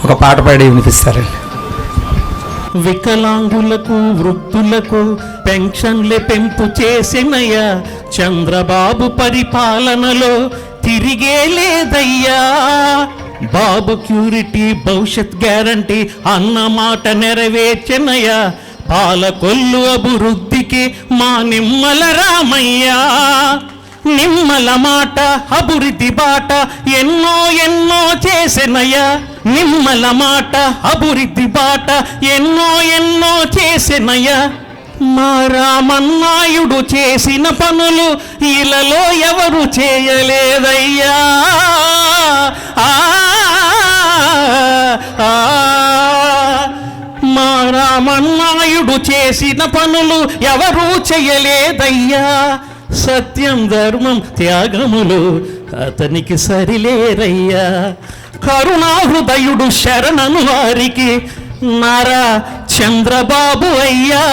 ఒక పాట పాడి వినిపిస్తారండి. వికలాంగులకు వృద్ధులకు పెన్షన్లే పెంపు చేసినయ్యా, చంద్రబాబు పరిపాలనలో తిరిగే లేదయ్యా. బాబు క్యూరిటీ భవిష్యత్ గ్యారంటీ అన్న మాట నెరవేర్చెనయ్యా, పాలకొల్లు అభివృద్ధికి మా నిమ్మల రామయ్యా. నిమ్మల మాట అభివృద్ధి బాట ఎన్నో ఎన్నో చేసెనయ్యా, నిమ్మల మాట అభివృద్ధి బాట ఎన్నో ఎన్నో చేసెనయ్యా. మా రామన్నాయుడు చేసిన పనులు ఇలలో ఎవరు చేయలేదయ్యా. మా రామన్నాయుడు చేసిన పనులు ఎవరూ చేయలేదయ్యా. సత్యం ధర్మం త్యాగములు అతనికి సరిలేరయ్యా. కరుణా హృదయుడు శరణను వారికి నారా చంద్రబాబు అయ్యా.